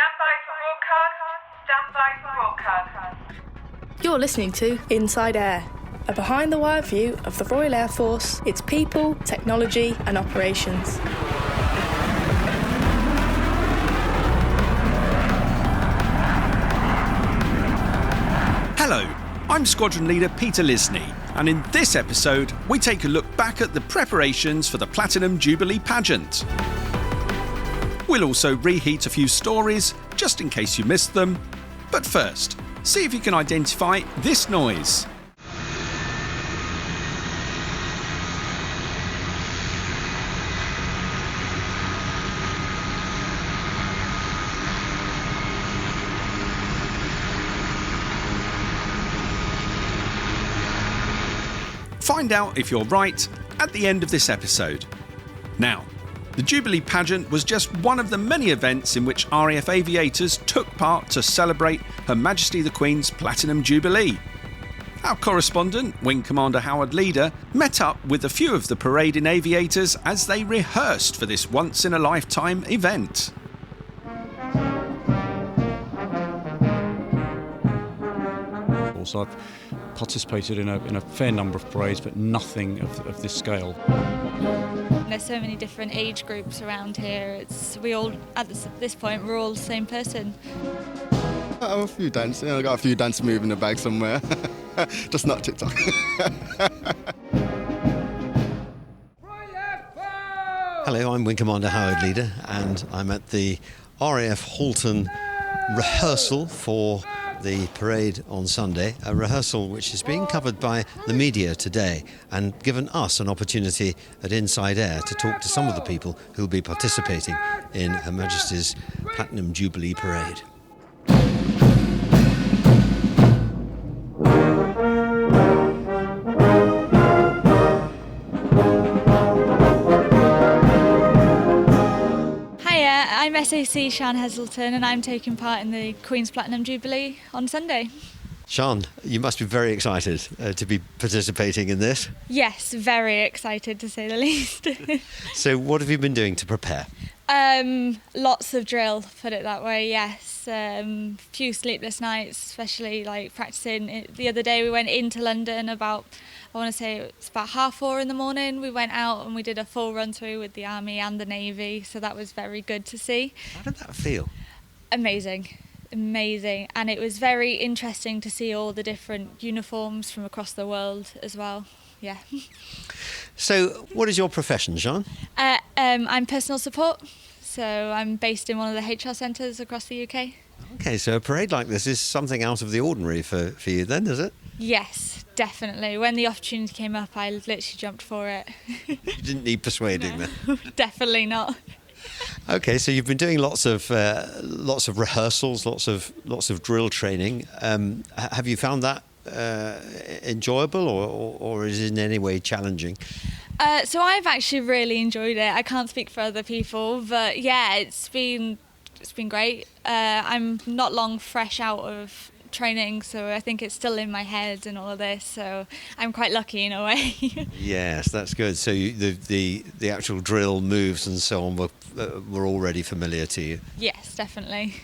Stand by for broadcast. You're listening to Inside Air, a behind-the-wire view of the Royal Air Force, its people, technology and operations. Hello, I'm Squadron Leader Peter Lisney, and in this episode we take a look back at the preparations for the Platinum Jubilee Pageant. We'll also reheat a few stories, just in case you missed them. But first, see if you can identify this noise. Find out if you're right at the end of this episode. Now, the Jubilee Pageant was just one of the many events in which RAF aviators took part to celebrate Her Majesty the Queen's Platinum Jubilee. Our correspondent, Wing Commander Howard Leader, met up with a few of the parading aviators as they rehearsed for this once-in-a-lifetime event. Also, I've participated in a fair number of parades, but nothing of this scale. There's so many different age groups around here. We all, at this point, we're all the same person. I have a few dances. I've got a few dance moves in the bag somewhere. Just not TikTok. Hello, I'm Wing Commander Howard Leader, and I'm at the RAF Halton rehearsal for the parade on Sunday, a rehearsal which is being covered by the media today and given us an opportunity at Inside Air to talk to some of the people who will be participating in Her Majesty's Platinum Jubilee Parade. I'm SAC Sian Heselton and I'm taking part in the Queen's Platinum Jubilee on Sunday. Sian, you must be very excited to be participating in this. Yes, very excited to say the least. So what have you been doing to prepare? Lots of drill, put it that way, yes. Few sleepless nights, especially like practicing. The other day we went into London about, I want to say it's about 4:30 in the morning. We went out and we did a full run through with the Army and the Navy, so that was very good to see. How did that feel? Amazing, and it was very interesting to see all the different uniforms from across the world as well. Yeah. So what is your profession, Sian? I'm personal support, so I'm based in one of the HR centres across the UK. Okay, so a parade like this is something out of the ordinary for you then, is it? Yes, definitely. When the opportunity came up, I literally jumped for it. You didn't need persuading then? Definitely not. Okay, so you've been doing lots of rehearsals, lots of drill training. Have you found that enjoyable, or is it in any way challenging? So I've actually really enjoyed it. I can't speak for other people, but yeah, it's been great. I'm not long fresh out of training, so I think it's still in my head and all of this, so I'm quite lucky in a way. Yes, that's good. So the actual drill moves and so on were already familiar to you? Yes, definitely.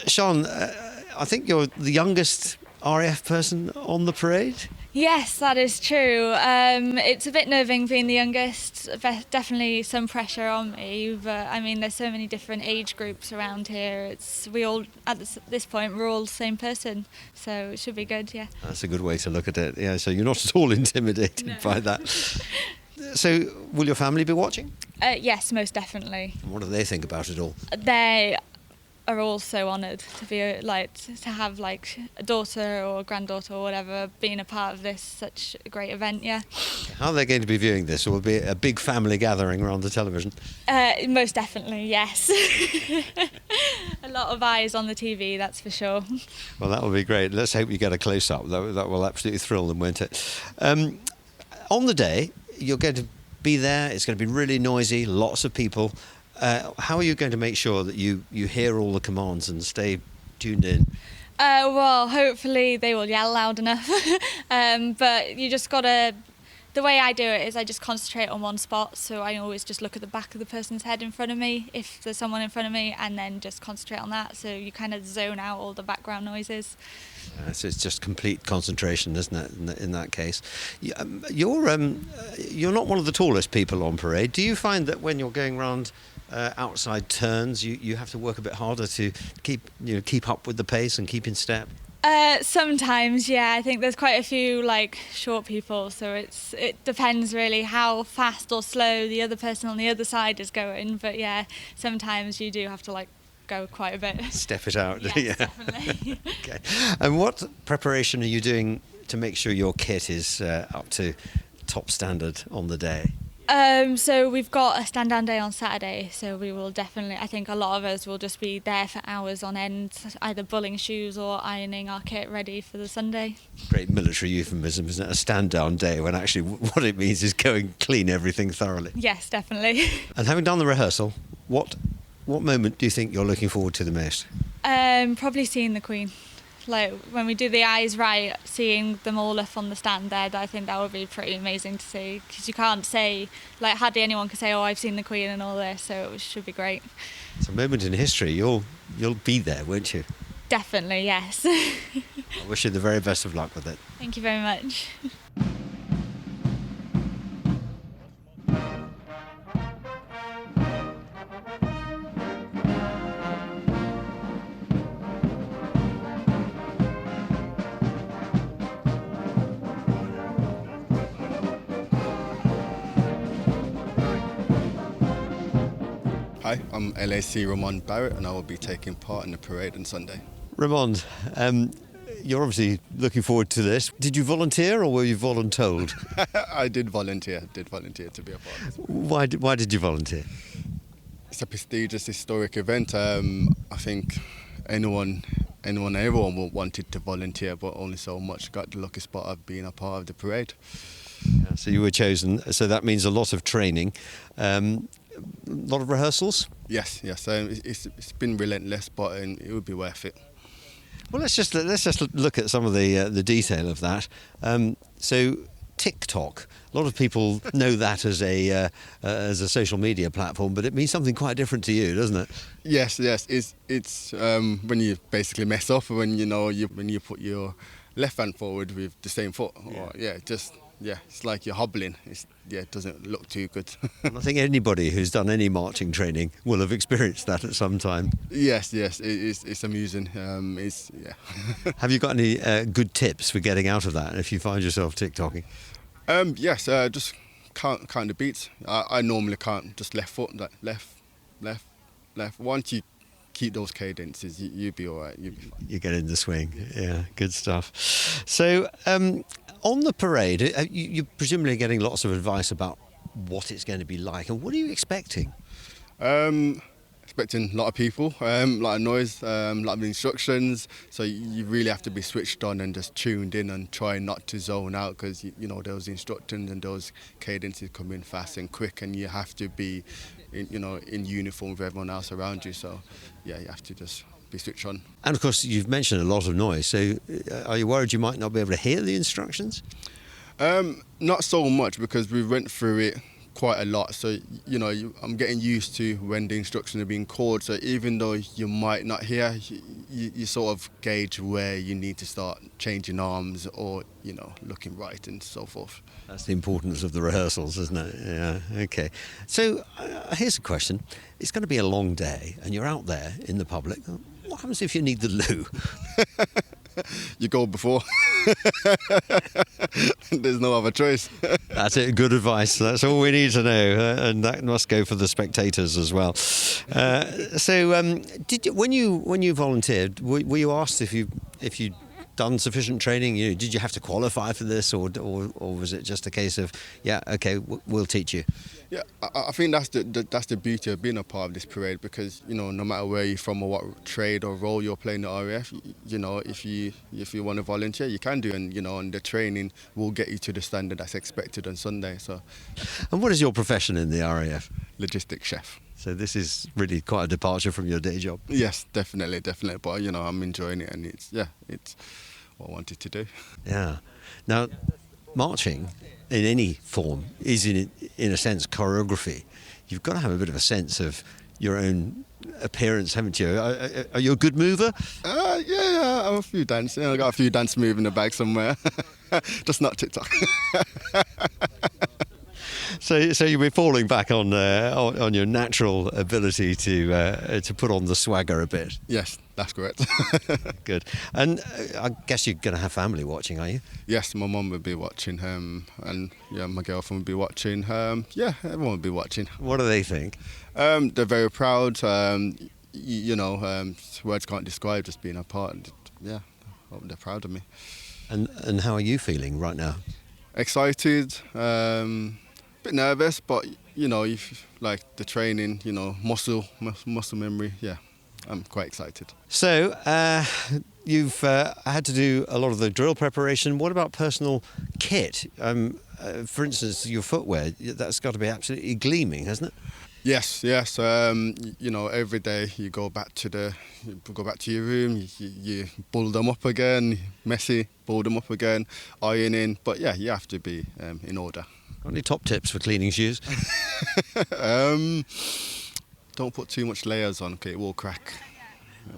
Sian, I think you're the youngest RAF person on the parade? Yes, that is true. It's a bit nerving being the youngest. Definitely some pressure on me, but I mean, there's so many different age groups around here. We all, at this point, we're all the same person, so it should be good, yeah. That's a good way to look at it. Yeah, so you're not at all intimidated by that. So, will your family be watching? Yes, most definitely. And what do they think about it all? They are all so honoured to be to have like a daughter or a granddaughter or whatever being a part of this such a great event. Yeah. How are they going to be viewing this? Will it be a big family gathering around the television? Most definitely, yes. A lot of eyes on the TV, that's for sure. Well, that will be great. Let's hope you get a close up. That will absolutely thrill them, won't it? On the day, you're going to be there. It's going to be really noisy. Lots of people. How are you going to make sure that you hear all the commands and stay tuned in? Well, hopefully they will yell loud enough. But you just got to the way I do it is I just concentrate on one spot, so I always just look at the back of the person's head in front of me if there's someone in front of me, and then just concentrate on that, so you kind of zone out all the background noises. So it's just complete concentration, isn't it, in that case? You're not one of the tallest people on parade. Do you find that when you're going around outside turns, you have to work a bit harder to keep up with the pace and keep in step? Sometimes, yeah. I think there's quite a few short people, so it depends really how fast or slow the other person on the other side is going. But yeah, sometimes you do have to go quite a bit. Step it out. Yes, yeah, definitely. Okay. And what preparation are you doing to make sure your kit is up to top standard on the day? So we've got a stand down day on Saturday, so we will definitely, I think a lot of us will just be there for hours on end, either bulling shoes or ironing our kit ready for the Sunday. Great military euphemism, isn't it? A stand down day, when actually what it means is go and clean everything thoroughly. Yes, definitely. And having done the rehearsal, what moment do you think you're looking forward to the most? Probably seeing the Queen. When we do the eyes right, seeing them all up on the stand there, I think that would be pretty amazing to see, because you can't say, hardly anyone can say, oh, I've seen the Queen and all this, so it should be great. It's a moment in history. You'll be there, won't you? Definitely, yes. I wish you the very best of luck with it. Thank you very much. Hi, I'm LAC Ramon Barrett, and I will be taking part in the parade on Sunday. Ramon, you're obviously looking forward to this. Did you volunteer or were you voluntold? I did volunteer to be a part of this. Why did you volunteer? It's a prestigious, historic event. I think everyone wanted to volunteer, but only so much got the lucky spot of being a part of the parade. Yeah, so you were chosen. So that means a lot of training. A lot of rehearsals? Yes. It's been relentless, but it would be worth it. Well, let's just look at some of the detail of that. So TikTok, a lot of people know that as a social media platform, but it means something quite different to you, doesn't it? Yes. It's when you basically mess up, when you put your left hand forward with the same foot. It's like you're hobbling. It doesn't look too good. I think anybody who's done any marching training will have experienced that at some time. Yes, it's amusing. Have you got any good tips for getting out of that if you find yourself TikToking? Yes, just count the beats. I normally count just left foot, left. Once you keep those cadences, you'll be all right. You get in the swing. Yeah, good stuff. So, on the parade, you're presumably getting lots of advice about what it's going to be like, and what are you expecting? Expecting a lot of people, a lot of noise, a lot of instructions, so you really have to be switched on and just tuned in and try not to zone out, because those instructions and those cadences come in fast and quick, and you have to be in uniform with everyone else around you, so yeah, you have to just be switched on. And of course you've mentioned a lot of noise, so are you worried you might not be able to hear the instructions? Not so much, because we went through it quite a lot, so I'm getting used to when the instructions are being called, so even though you might not hear, you sort of gauge where you need to start changing arms or looking right and so forth. That's the importance of the rehearsals, isn't it? Yeah, okay. So here's a question. It's going to be a long day and you're out there in the public. What happens if you need the loo? You go before. There's no other choice. That's it. Good advice. That's all we need to know, and that must go for the spectators as well. When you volunteered, were you asked if you'd done sufficient training? Did you have to qualify for this, or was it just a case of we'll teach you? Yeah, I think that's the beauty of being a part of this parade, because no matter where you're from or what trade or role you're playing at RAF, if you want to volunteer, you can do, and and the training will get you to the standard that's expected on Sunday. So, and what is your profession in the RAF? Logistics chef. So this is really quite a departure from your day job. Yes, definitely. But I'm enjoying it, and it's what I wanted to do. Yeah. Now, marching in any form is in a sense choreography. You've got to have a bit of a sense of your own appearance, haven't you? Are you a good mover? Yeah, I'm a few dance. I got a few dance moves in the bag somewhere. Just not TikTok. So you'll be falling back on your natural ability to put on the swagger a bit. Yes, that's correct. Good. And I guess you're going to have family watching, are you? Yes, my mum will be watching, and my girlfriend will be watching. Everyone will be watching. What do they think? They're very proud. Words can't describe just being a part. Yeah, they're proud of me. And how are you feeling right now? Excited. Bit nervous, but like the training, muscle memory. Yeah, I'm quite excited. So you've had to do a lot of the drill preparation. What about personal kit? For instance, your footwear, that's got to be absolutely gleaming, hasn't it? Yes. Every day you go back to your room, you bull them up again, messy, bull them up again, ironing. But yeah, you have to be in order. Got any top tips for cleaning shoes? Don't put too much layers on. Okay, it will crack.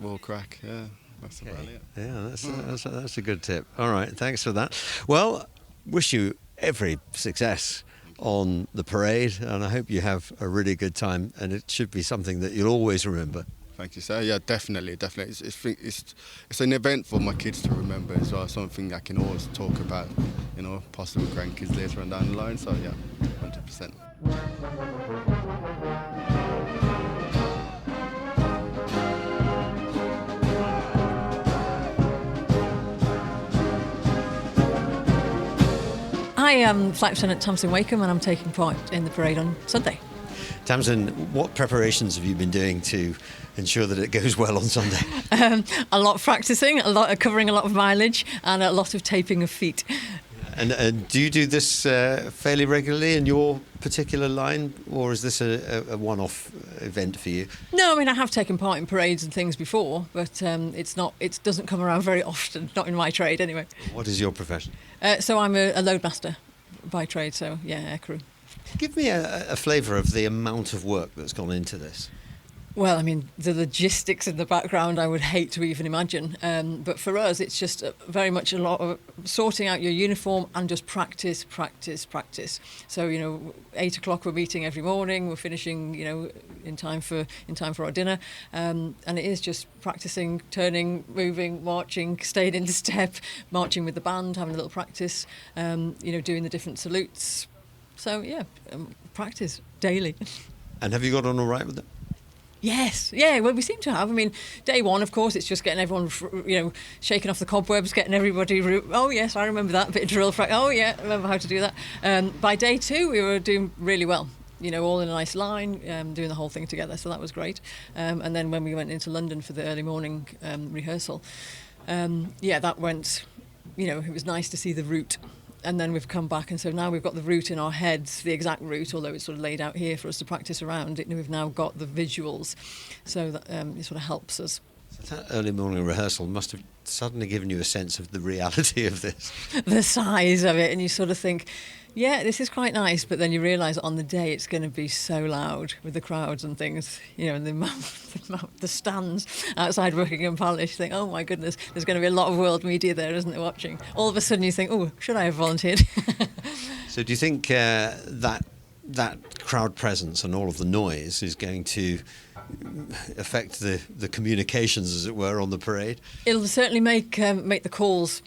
Yeah, that's about it. Yeah, that's a good tip. All right, thanks for that. Well, wish you every success on the parade, and I hope you have a really good time. And it should be something that you'll always remember. Thank you, sir. Yeah, definitely. It's an event for my kids to remember as well. Something I can always talk about, possible grandkids later on down the line. So yeah, 100%. I am Flight Lieutenant Tamsin Wakeham, and I'm taking part in the parade on Sunday. Tamsin, what preparations have you been doing to ensure that it goes well on Sunday? A lot of practising, covering a lot of mileage, and a lot of taping of feet. And do you do this fairly regularly in your particular line, or is this a one-off event for you? No, I mean I have taken part in parades and things before, but it doesn't come around very often. Not in my trade, anyway. What is your profession? So I'm a loadmaster by trade. So yeah, aircrew. Give me a flavour of the amount of work that's gone into this. Well, I mean, the logistics in the background I would hate to even imagine. But for us, it's just very much a lot of sorting out your uniform and just practice. So, 8 o'clock we're meeting every morning. We're finishing, in time for our dinner. And it is just practicing, turning, moving, marching, staying in step, marching with the band, having a little practice, doing the different salutes. So, yeah, practice daily. And have you got on all right with it? Yes, yeah, well, we seem to have. I mean, day one, of course, it's just getting everyone, shaking off the cobwebs, getting everybody, oh, yes, I remember that bit of drill, oh, yeah, I remember how to do that. By day two, we were doing really well, all in a nice line, doing the whole thing together, so that was great. And then when we went into London for the early morning rehearsal, that went, it was nice to see the route. And then we've come back, and so now we've got the route in our heads, the exact route, although it's sort of laid out here for us to practice around it. And we've now got the visuals, so that it sort of helps us. So that early morning rehearsal must have suddenly given you a sense of the reality of this. The size of it, and you sort of think, yeah, this is quite nice, but then you realise on the day it's going to be so loud with the crowds and things, and the stands outside Buckingham Palace. You think, oh my goodness, there's going to be a lot of world media there, isn't there, watching? All of a sudden you think, oh, should I have volunteered? So do you think that crowd presence and all of the noise is going to affect the communications, as it were, on the parade? It'll certainly make the calls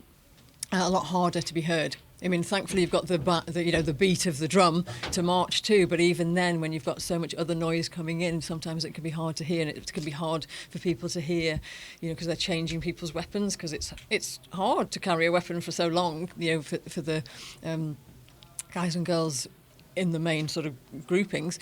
a lot harder to be heard. I mean, thankfully you've got the beat of the drum to march to, but even then, when you've got so much other noise coming in, sometimes it can be hard to hear, and it can be hard for people to hear, because they're changing people's weapons, because it's hard to carry a weapon for so long, for the guys and girls in the main sort of groupings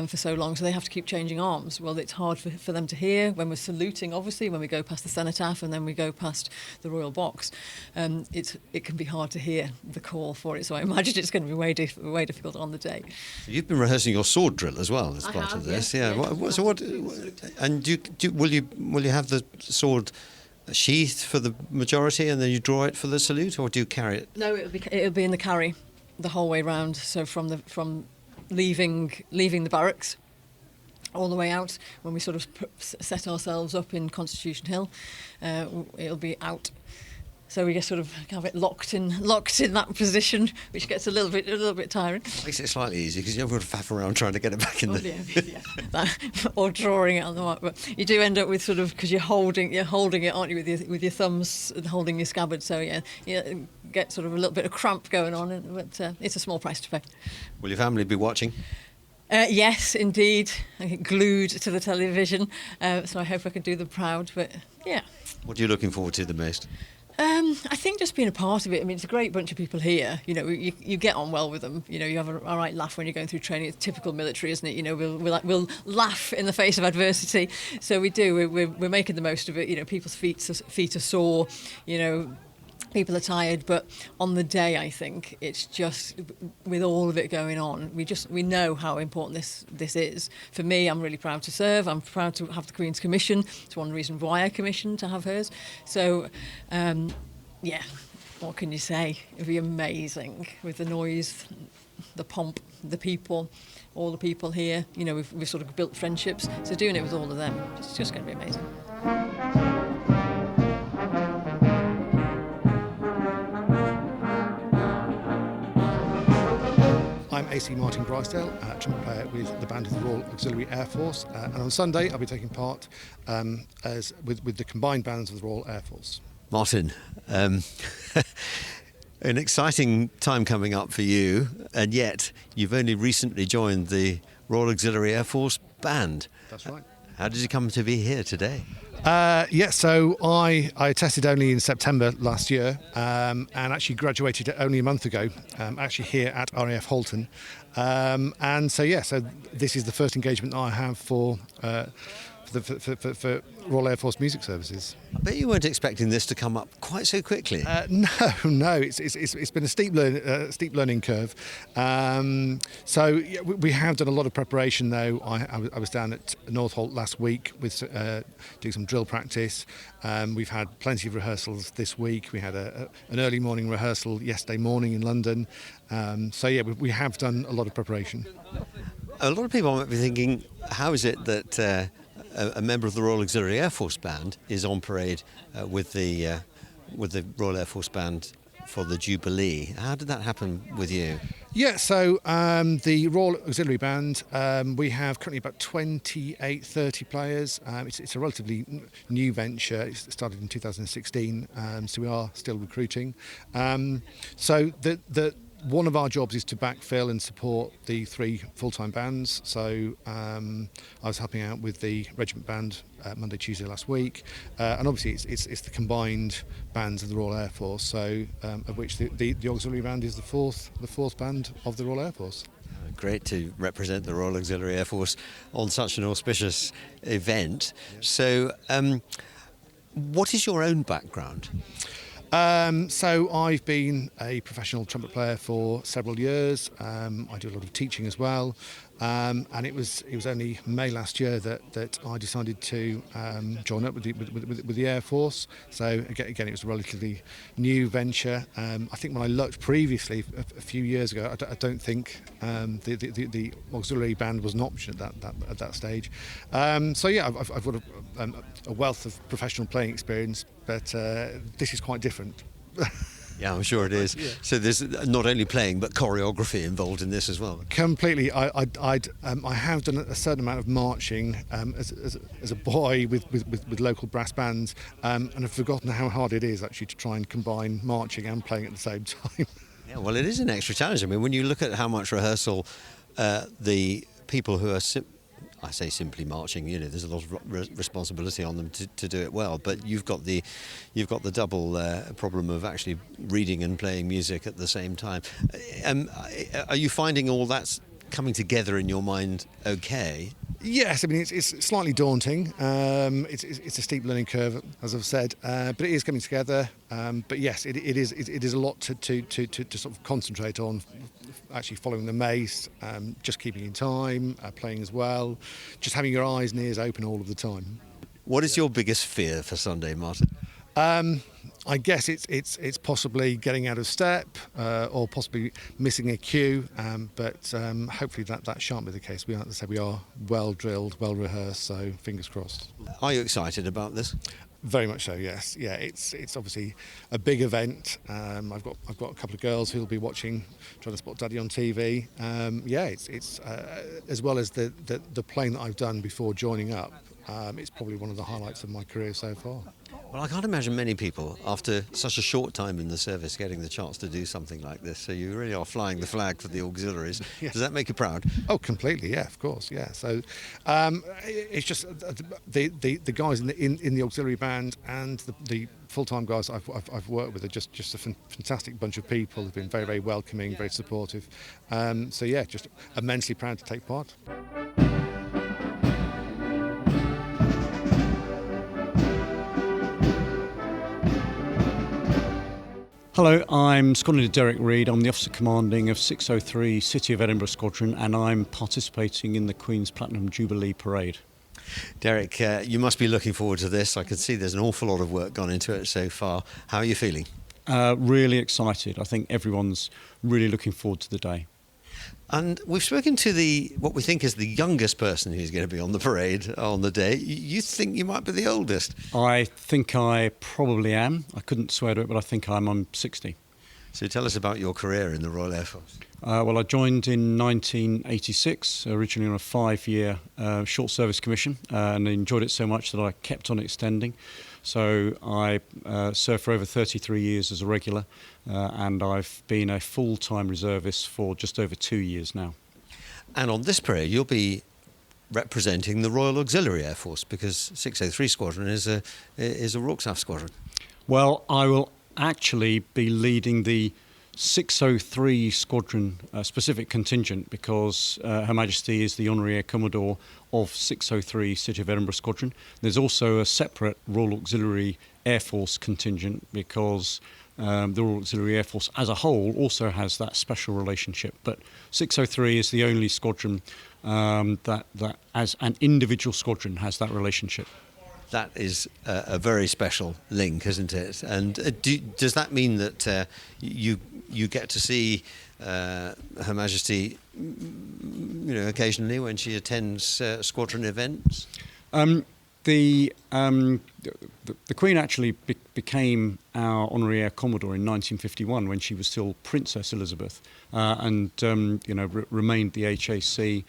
for so long, so they have to keep changing arms. Well, it's hard for them to hear when we're saluting, obviously, when we go past the cenotaph and then we go past the royal box. It can be hard to hear the call for it, so I imagine it's going to be way difficult on the day. So you've been rehearsing your sword drill as well as part of this, yes. Yeah. So what? And will you have the sword sheath for the majority and then you draw it for the salute, or do you carry it? No, it'll be in the carry the whole way round. So from leaving the barracks all the way out, when we sort of set ourselves up in Constitution Hill, it'll be out. So we just sort of have it locked in that position, which gets a little bit tiring. Makes it slightly easy because you haven't got to faff around trying to get it back in there. Or drawing it on the mark. But you do end up with sort of, because you're holding it, aren't you, with your thumbs and holding your scabbard. So yeah, you get sort of a little bit of cramp going on, but it's a small price to pay. Will your family be watching? Yes, indeed. I get glued to the television, so I hope I can do them proud. But yeah. What are you looking forward to the most? I think just being a part of it. I mean, it's a great bunch of people here. You know, you get on well with them. You know, you have a right laugh when you're going through training. It's typical military, isn't it? You know, we'll laugh in the face of adversity. So we do. We're making the most of it. You know, people's feet are sore. You know, people are tired. But on the day, I think it's just, with all of it going on, we know how important this is. For me, I'm really proud to serve. I'm proud to have the Queen's Commission. It's one reason why I commissioned to have hers. So, yeah, what can you say? It'd be amazing with the noise, the pomp, the people, all the people here. You know, we've sort of built friendships. So doing it with all of them, it's just going to be amazing. I'm AC Martin Brysedale, trumpet player with the Band of the Royal Auxiliary Air Force, and on Sunday I'll be taking part with the combined bands of the Royal Air Force. Martin, an exciting time coming up for you, and yet you've only recently joined the Royal Auxiliary Air Force Band. That's right. How did you come to be here today? So I tested only in September last year, and actually graduated only a month ago, actually here at RAF Halton. So this is the first engagement I have for Royal Air Force Music Services. I bet you weren't expecting this to come up quite so quickly. No, it's been a steep learning curve. We have done a lot of preparation though. I was down at Northolt last week with doing some drill practice. We've had plenty of rehearsals this week. We had an early morning rehearsal yesterday morning in London. We have done a lot of preparation. A lot of people might be thinking, how is it that a member of the Royal Auxiliary Air Force Band is on parade with the Royal Air Force Band for the Jubilee? How did that happen with you? Yeah, so the Royal Auxiliary Band, we have currently about 28, 30 players. It's a relatively new venture. It started in 2016, so we are still recruiting. One of our jobs is to backfill and support the 3 full-time bands. So I was helping out with the regiment band Monday, Tuesday last week, and obviously it's the combined bands of the Royal Air Force. So of which the auxiliary band is the fourth band of the Royal Air Force. Great to represent the Royal Auxiliary Air Force on such an auspicious event. So, what is your own background? So I've been a professional trumpet player for several years. I do a lot of teaching as well, and it was only May last year that I decided to join up with the Air Force. So again, it was a relatively new venture. I think when I looked previously a few years ago, I don't think the auxiliary band was an option at that stage. I've got a wealth of professional playing experience, but this is quite different. Yeah, I'm sure it is. Yeah. So there's not only playing but choreography involved in this as well. Completely. I have done a certain amount of marching as a boy with local brass bands, and I've forgotten how hard it is actually to try and combine marching and playing at the same time. Yeah, well, it is an extra challenge. I mean, when you look at how much rehearsal the people who are I say simply marching, you know, there's a lot of responsibility on them to do it well. But you've got the double problem of actually reading and playing music at the same time. Are you finding all that's coming together in your mind okay? Yes, I mean it's slightly daunting. It's a steep learning curve, as I've said, but it is coming together. But yes, it is a lot to sort of concentrate on. Actually following the mace, just keeping in time, playing as well, just having your eyes and ears open all of the time. What is your biggest fear for Sunday, Martin? I guess it's possibly getting out of step or possibly missing a cue, but hopefully that shan't be the case. We are well drilled, well rehearsed, so fingers crossed. Are you excited about this? Very much so, yes. Yeah, it's obviously a big event. I've got a couple of girls who'll be watching, trying to spot Daddy on TV. It's as well as the playing that I've done before joining up. It's probably one of the highlights of my career so far. Well, I can't imagine many people, after such a short time in the service, getting the chance to do something like this. So you really are flying the flag for the auxiliaries. Yes. Does that make you proud? Oh, completely. Yeah, of course. Yeah. So it's just the guys in the auxiliary band and the full-time guys I've worked with are just a fantastic bunch of people. They've been very, very welcoming, very supportive. So yeah, just immensely proud to take part. Hello, I'm Squadron Leader Derek Reid. I'm the Officer Commanding of 603 City of Edinburgh Squadron, and I'm participating in the Queen's Platinum Jubilee Parade. Derek, you must be looking forward to this. I can see there's an awful lot of work gone into it so far. How are you feeling? Really excited. I think everyone's really looking forward to the day. And we've spoken to what we think is the youngest person who's going to be on the parade on the day. You think you might be the oldest? I think I probably am. I couldn't swear to it, but I think I'm 60. So tell us about your career in the Royal Air Force. Well, I joined in 1986, originally on a 5-year short service commission, and enjoyed it so much that I kept on extending. So I served for over 33 years as a regular, and I've been a full-time reservist for just over 2 years now. And on this parade, you'll be representing the Royal Auxiliary Air Force, because 603 Squadron is a Rorschach Squadron. Well, I will actually be leading the 603 Squadron specific contingent, because Her Majesty is the Honorary Air Commodore of 603 City of Edinburgh Squadron. There's also a separate Royal Auxiliary Air Force contingent, because the Royal Auxiliary Air Force as a whole also has that special relationship. But 603 is the only squadron that as an individual squadron has that relationship. That is a very special link, isn't it? And does that mean that you get to see Her Majesty, occasionally when she attends squadron events? The Queen actually became our Honorary Air Commodore in 1951 when she was still Princess Elizabeth, and remained the HAC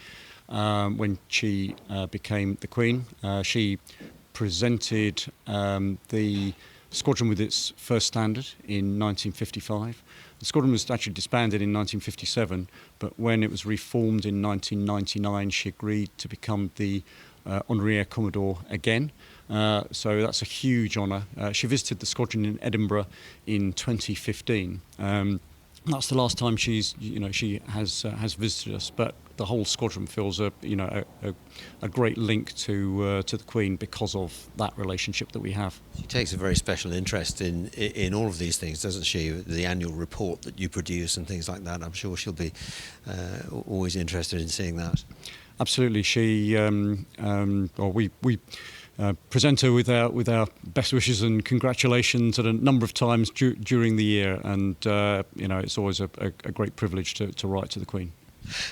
when she became the Queen. She presented the squadron with its first standard in 1955. The squadron was actually disbanded in 1957, but when it was reformed in 1999, she agreed to become the Honorary Air Commodore again. So that's a huge honour. She visited the squadron in Edinburgh in 2015. That's the last time she has visited us, but the whole squadron feels a great link to the Queen because of that relationship that we have. She takes a very special interest in all of these things, doesn't she? The annual report that you produce and things like that. I'm sure she'll be always interested in seeing that. Absolutely, she we present her with our best wishes and congratulations at a number of times during the year, and it's always a great privilege to write to the Queen.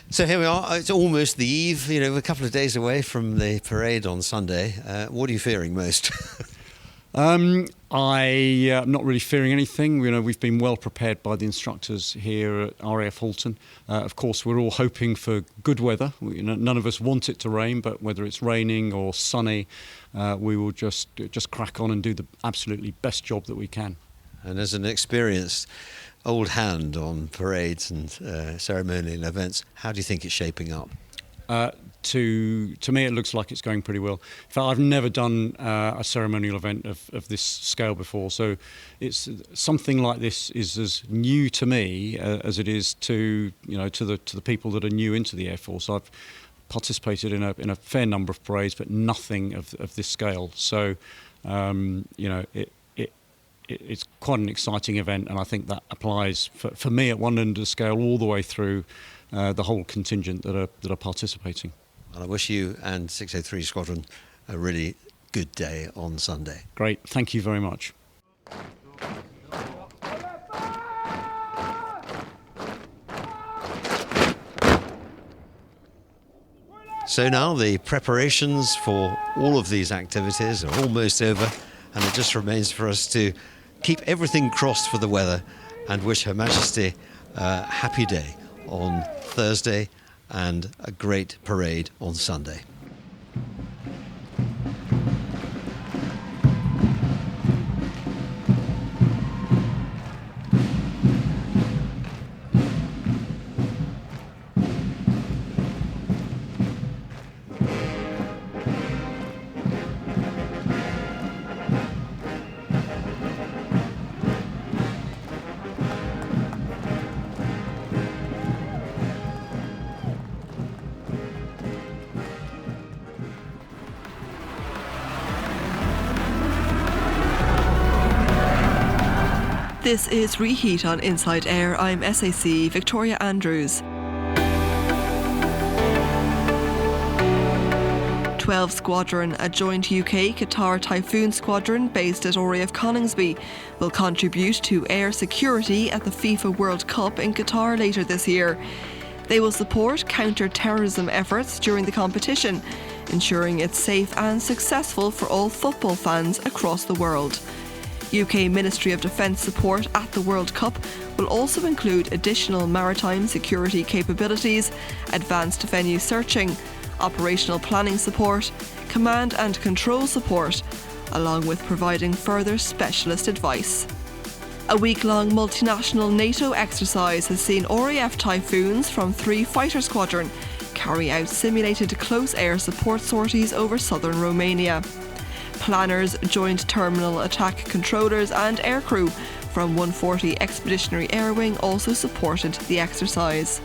So here we are. It's almost the eve. A couple of days away from the parade on Sunday. What are you fearing most? I'm not really fearing anything. We've been well prepared by the instructors here at RAF Halton. Of course, we're all hoping for good weather. None of us want it to rain, but whether it's raining or sunny, we will just crack on and do the absolutely best job that we can. And as an experienced old hand on parades and ceremonial events, how do you think it's shaping up? To me, it looks like it's going pretty well. In fact, I've never done a ceremonial event of this scale before, so it's something like this is as new to me as it is to the people that are new into the Air Force. I've participated in a fair number of parades, but nothing of this scale. So, it's quite an exciting event, and I think that applies for me at one end of the scale all the way through the whole contingent that are participating. And I wish you and 603 Squadron a really good day on Sunday. Great, thank you very much. So now the preparations for all of these activities are almost over, and it just remains for us to keep everything crossed for the weather and wish Her Majesty a happy day on Thursday and a great parade on Sunday. This is Reheat on Inside Air. I'm SAC Victoria Andrews. 12 Squadron, a joint UK-Qatar Typhoon squadron based at RAF Coningsby, will contribute to air security at the FIFA World Cup in Qatar later this year. They will support counter-terrorism efforts during the competition, ensuring it's safe and successful for all football fans across the world. UK Ministry of Defence support at the World Cup will also include additional maritime security capabilities, advanced venue searching, operational planning support, command and control support, along with providing further specialist advice. A week-long multinational NATO exercise has seen RAF Typhoons from 3 Fighter Squadron carry out simulated close air support sorties over southern Romania. Planners, Joint Terminal Attack Controllers and aircrew from 140 Expeditionary Air Wing also supported the exercise.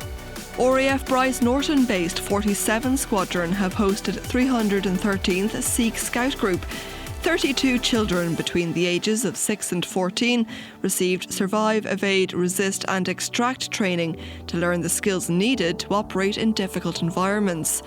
RAF Bryce Norton-based 47 Squadron have hosted 313th Sikh Scout Group. 32 children between the ages of 6 and 14 received survive, evade, resist and extract training to learn the skills needed to operate in difficult environments.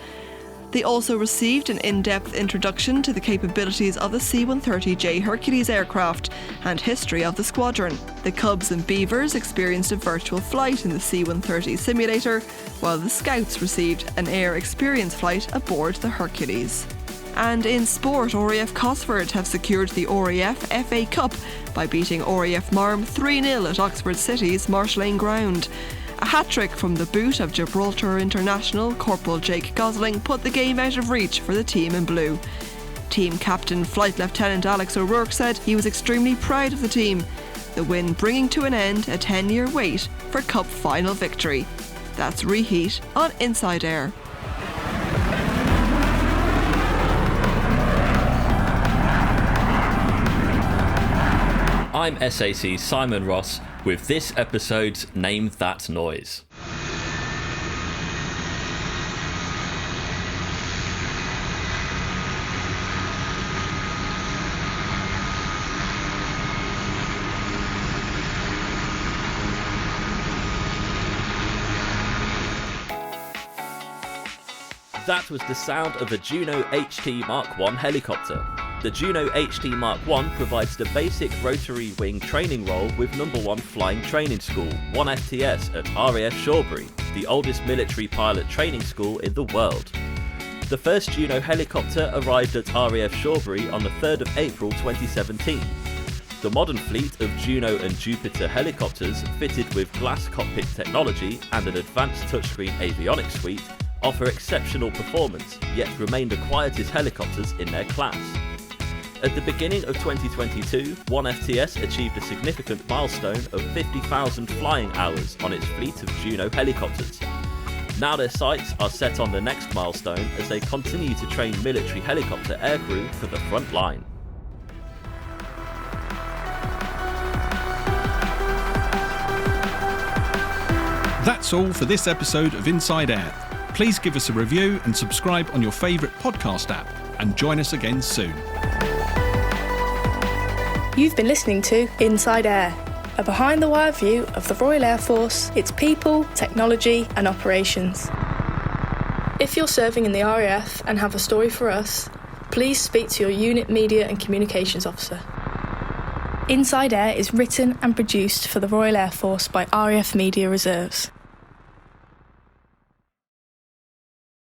They also received an in-depth introduction to the capabilities of the C-130J Hercules aircraft and history of the squadron. The Cubs and Beavers experienced a virtual flight in the C-130 simulator, while the Scouts received an air experience flight aboard the Hercules. And in sport, RAF Cosford have secured the RAF FA Cup by beating RAF Marm 3-0 at Oxford City's Marsh Lane ground. A hat-trick from the boot of Gibraltar international Corporal Jake Gosling put the game out of reach for the team in blue. Team captain Flight Lieutenant Alex O'Rourke said he was extremely proud of the team, the win bringing to an end a 10-year wait for Cup final victory. That's Reheat on Inside Air. I'm SAC Simon Ross with this episode's Name That Noise. That was the sound of a Juno HT Mark 1 helicopter. The Juno HT Mark 1 provides the basic rotary wing training role with number 1 Flying Training School, 1FTS at RAF Shawbury, the oldest military pilot training school in the world. The first Juno helicopter arrived at RAF Shawbury on the 3rd of April 2017. The modern fleet of Juno and Jupiter helicopters, fitted with glass cockpit technology and an advanced touchscreen avionics suite, offer exceptional performance, yet remain the quietest helicopters in their class. At the beginning of 2022, 1FTS achieved a significant milestone of 50,000 flying hours on its fleet of Juno helicopters. Now their sights are set on the next milestone as they continue to train military helicopter aircrew for the front line. That's all for this episode of Inside Air. Please give us a review and subscribe on your favourite podcast app, and join us again soon. You've been listening to Inside Air, a behind-the-wire view of the Royal Air Force, its people, technology and operations. If you're serving in the RAF and have a story for us, please speak to your unit media and communications officer. Inside Air is written and produced for the Royal Air Force by RAF Media Reserves.